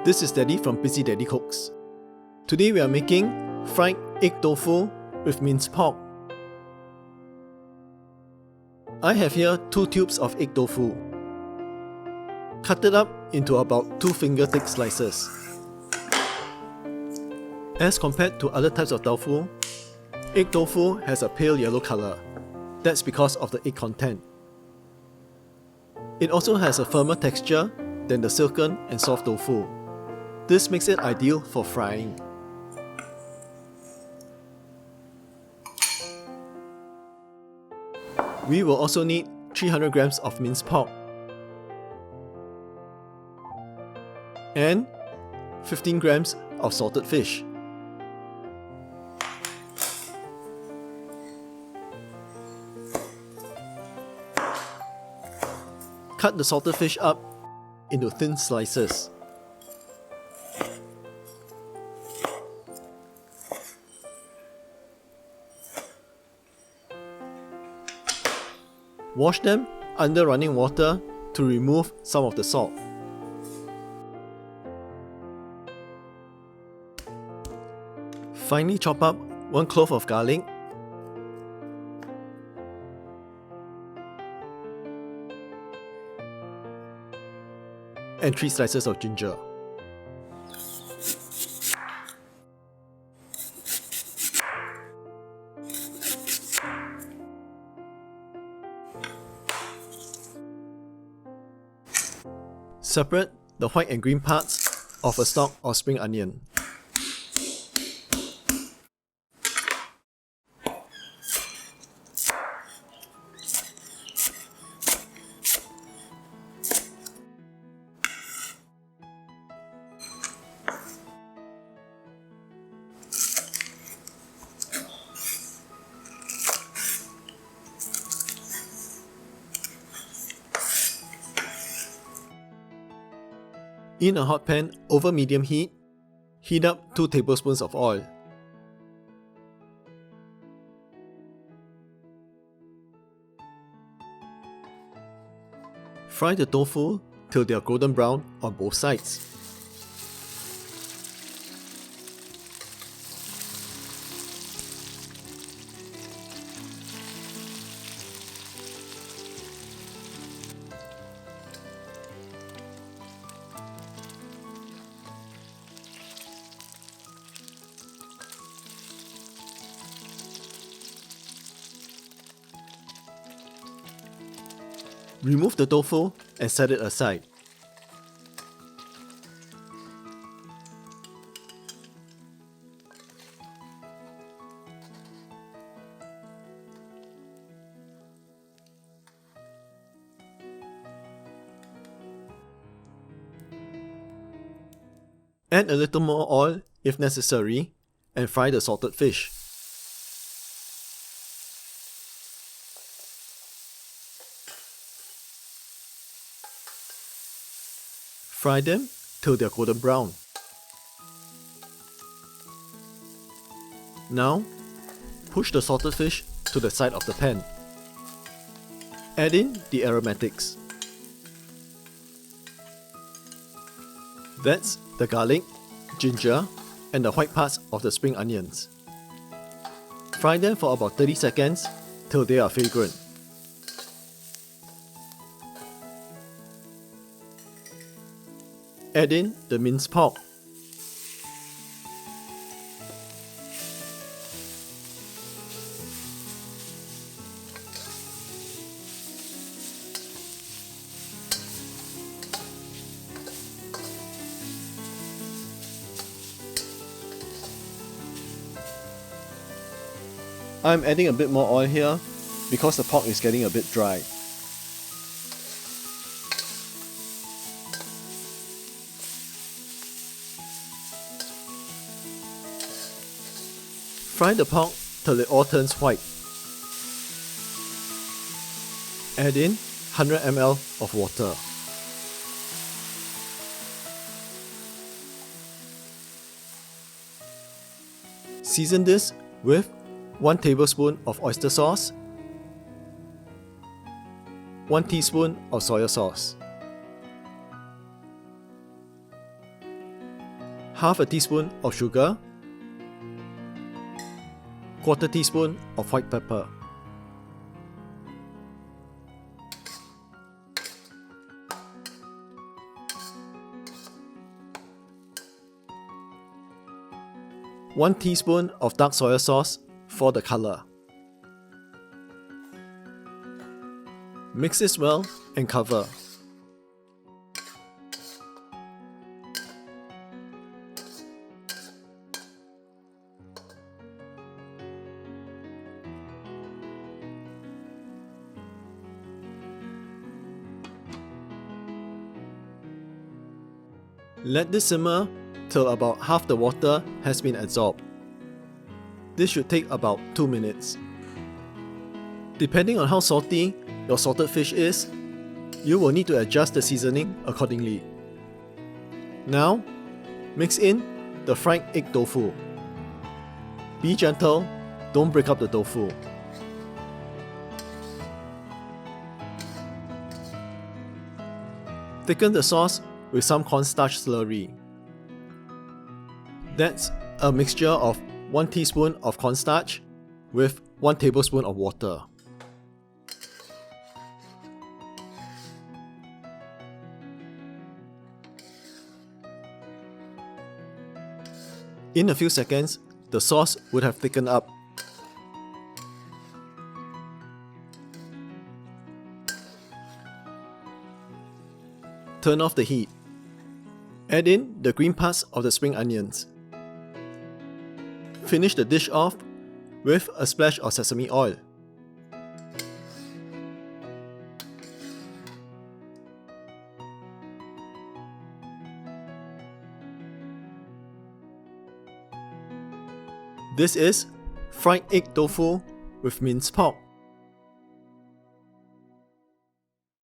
This is Daddy from Busy Daddy Cooks. Today we are making fried egg tofu with minced pork. I have here 2 tubes of egg tofu. Cut it up into about 2 finger thick slices. As compared to other types of tofu, egg tofu has a pale yellow color. That's because of the egg content. It also has a firmer texture than the silken and soft tofu. This makes it ideal for frying. We will also need 300 grams of minced pork and 15 grams of salted fish. Cut the salted fish up into thin slices. Wash them under running water to remove some of the salt. Finely chop up 1 clove of garlic, and 3 slices of ginger. Separate the white and green parts of a stalk or spring onion. In a hot pan over medium heat, heat up 2 tablespoons of oil. Fry the tofu till they are golden brown on both sides. Remove the tofu and set it aside. Add a little more oil if necessary and fry the salted fish. Fry them till they are golden brown. Now, push the salted fish to the side of the pan. Add in the aromatics. That's the garlic, ginger, and the white parts of the spring onions. Fry them for about 30 seconds till they are fragrant. Add in the minced pork. I'm adding a bit more oil here because the pork is getting a bit dry. Fry the pork till it all turns white. Add in 100 ml of water. Season this with 1 tablespoon of oyster sauce, 1 teaspoon of soy sauce, half a teaspoon of sugar, quarter teaspoon of white pepper, one teaspoon of dark soy sauce for the color. Mix this well and cover. Let this simmer till about half the water has been absorbed. This should take about 2 minutes. Depending on how salty your salted fish is, you will need to adjust the seasoning accordingly. Now, mix in the fried egg tofu. Be gentle, don't break up the tofu. Thicken the sauce with some cornstarch slurry. That's a mixture of 1 teaspoon of cornstarch with 1 tablespoon of water. In a few seconds, the sauce would have thickened up. Turn off the heat. Add in the green parts of the spring onions. Finish the dish off with a splash of sesame oil. This is fried egg tofu with minced pork.